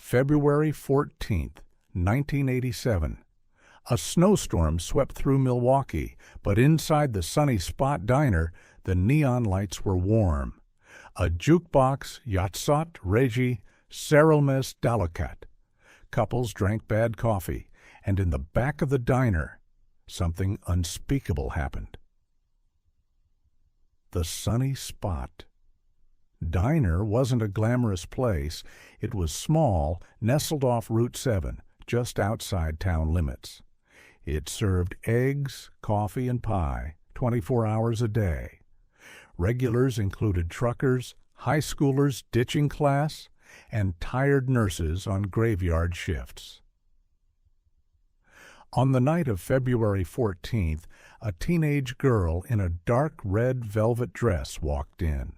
February 14th, 1987. A snowstorm swept through Milwaukee, but inside the Sunny Spot Diner, the neon lights were warm. A jukebox yatsat regi serelmes delicat. Couples drank bad coffee, and in the back of the diner, something unspeakable happened. The Sunny Spot Diner wasn't a glamorous place. It was small, nestled off Route 7, just outside town limits. It served eggs, coffee, and pie 24 hours a day. Regulars included truckers, high schoolers ditching class, and tired nurses on graveyard shifts. On the night of February 14th, a teenage girl in a dark red velvet dress walked in.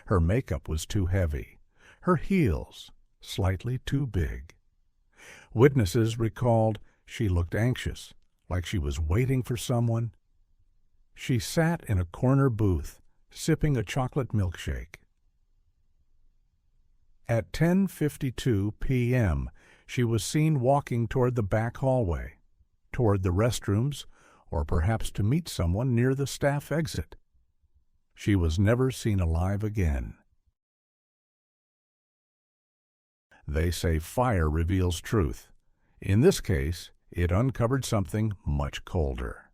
Her makeup was too heavy, her heels slightly too big. Witnesses recalled she looked anxious, like she was waiting for someone. She sat in a corner booth, sipping a chocolate milkshake. At 10:52 p.m., she was seen walking toward the back hallway, toward the restrooms, or perhaps to meet someone near the staff exit. She was never seen alive again. They say fire reveals truth. In this case, it uncovered something much colder.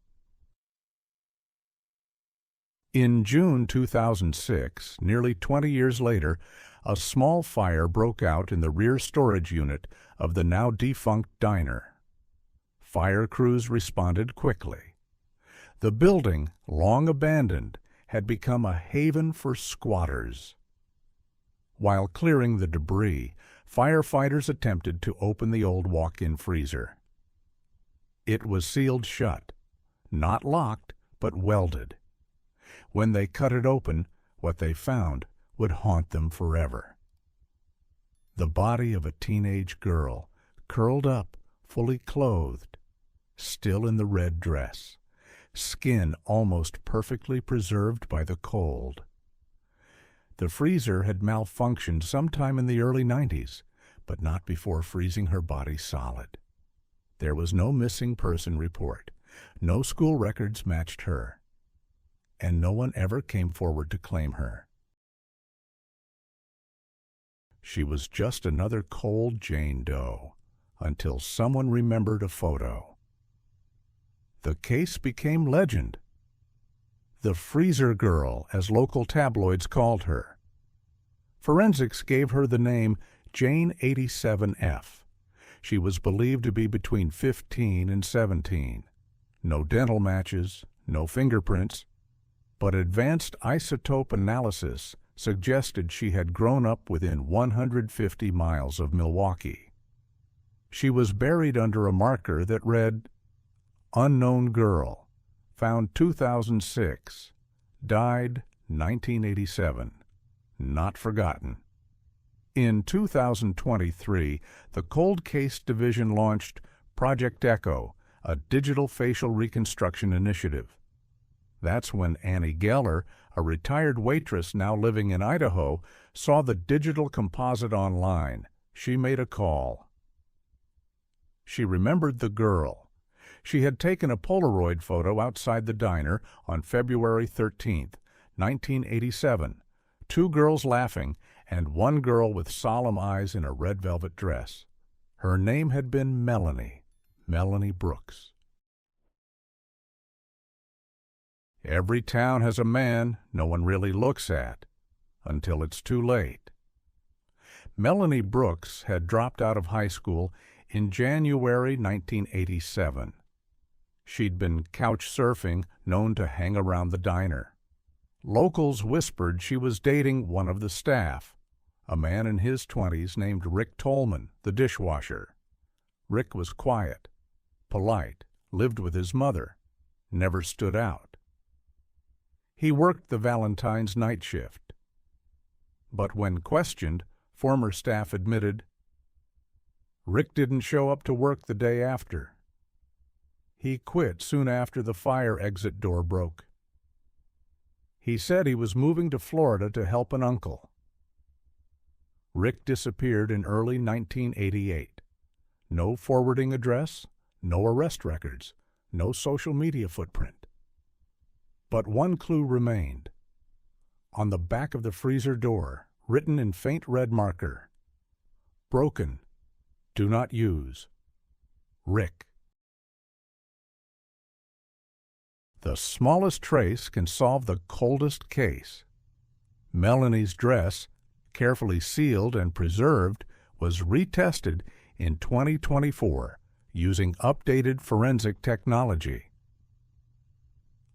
In June 2006, nearly 20 years later, a small fire broke out in the rear storage unit of the now defunct diner. Fire crews responded quickly. The building, long abandoned, had become a haven for squatters. While clearing the debris, firefighters attempted to open the old walk-in freezer. It was sealed shut, not locked, but welded. When they cut it open, what they found would haunt them forever. The body of a teenage girl, curled up, fully clothed, still in the red dress, skin almost perfectly preserved by the cold. The freezer had malfunctioned sometime in the early 90s, but not before freezing her body solid. There was no missing person report. No school records matched her, and no one ever came forward to claim her. She was just another cold Jane Doe, until someone remembered a photo. The case became legend. The Freezer Girl, as local tabloids called her. Forensics gave her the name Jane 87F. She was believed to be between 15 and 17. No dental matches, no fingerprints, but advanced isotope analysis suggested she had grown up within 150 miles of Milwaukee. She was buried under a marker that read, "Unknown girl, found 2006, died 1987, not forgotten." In 2023, the Cold Case Division launched Project Echo, a digital facial reconstruction initiative. That's when Annie Geller, a retired waitress now living in Idaho, saw the digital composite online. She made a call. She remembered the girl. She had taken a Polaroid photo outside the diner on February 13th, 1987, 2 girls laughing and 1 girl with solemn eyes in a red velvet dress. Her name had been Melanie Brooks. Every town has a man no one really looks at, until it's too late. Melanie Brooks had dropped out of high school in January 1987. She'd been couch surfing, known to hang around the diner. Locals whispered she was dating one of the staff, a man in his 20s named Rick Tolman, the dishwasher. Rick was quiet, polite, lived with his mother, never stood out. He worked the Valentine's night shift. But when questioned, former staff admitted, Rick didn't show up to work the day after. He quit soon after the fire exit door broke. He said he was moving to Florida to help an uncle. Rick disappeared in early 1988. No forwarding address, no arrest records, no social media footprint. But one clue remained. On the back of the freezer door, written in faint red marker, "Broken. Do not use. Rick." The smallest trace can solve the coldest case. Melanie's dress, carefully sealed and preserved, was retested in 2024 using updated forensic technology.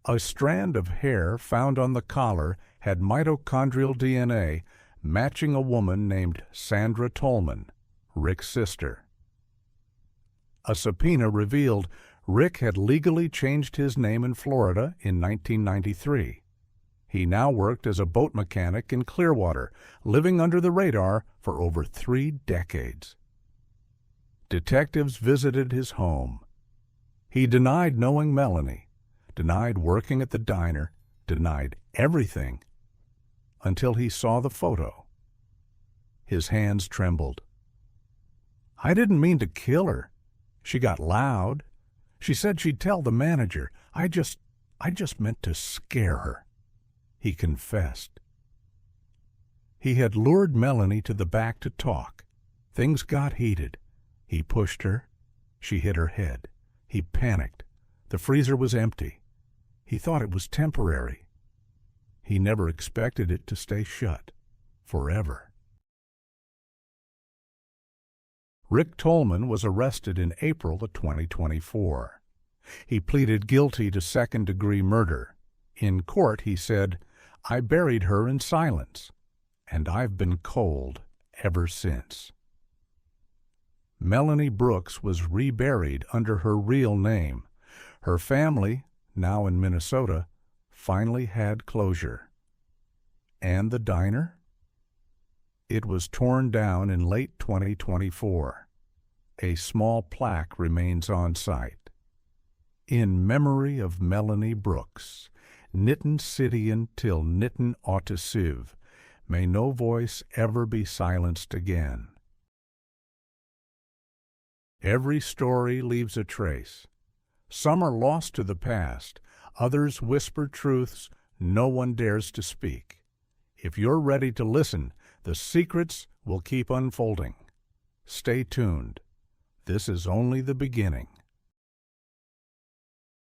A strand of hair found on the collar had mitochondrial DNA matching a woman named Sandra Tolman, Rick's sister. A subpoena revealed Rick had legally changed his name in Florida in 1993. He now worked as a boat mechanic in Clearwater, living under the radar for over 3 decades. Detectives visited his home. He denied knowing Melanie, denied working at the diner, denied everything, until he saw the photo. His hands trembled. "I didn't mean to kill her. She got loud. She said she'd tell the manager. I just meant to scare her," he confessed. He had lured Melanie to the back to talk. Things got heated. He pushed her. She hit her head. He panicked. The freezer was empty. He thought it was temporary. He never expected it to stay shut forever. Rick Tolman was arrested in April of 2024. He pleaded guilty to second-degree murder. In court, he said, "I buried her in silence, and I've been cold ever since." Melanie Brooks was reburied under her real name. Her family, now in Minnesota, finally had closure. And the diner? It was torn down in late 2024. A small plaque remains on site. "In memory of Melanie Brooks, Nitten Cityan till Nitten Ottisiv, may no voice ever be silenced again." Every story leaves a trace. Some are lost to the past, others whisper truths no one dares to speak. If you're ready to listen, the secrets will keep unfolding. Stay tuned. This is only the beginning.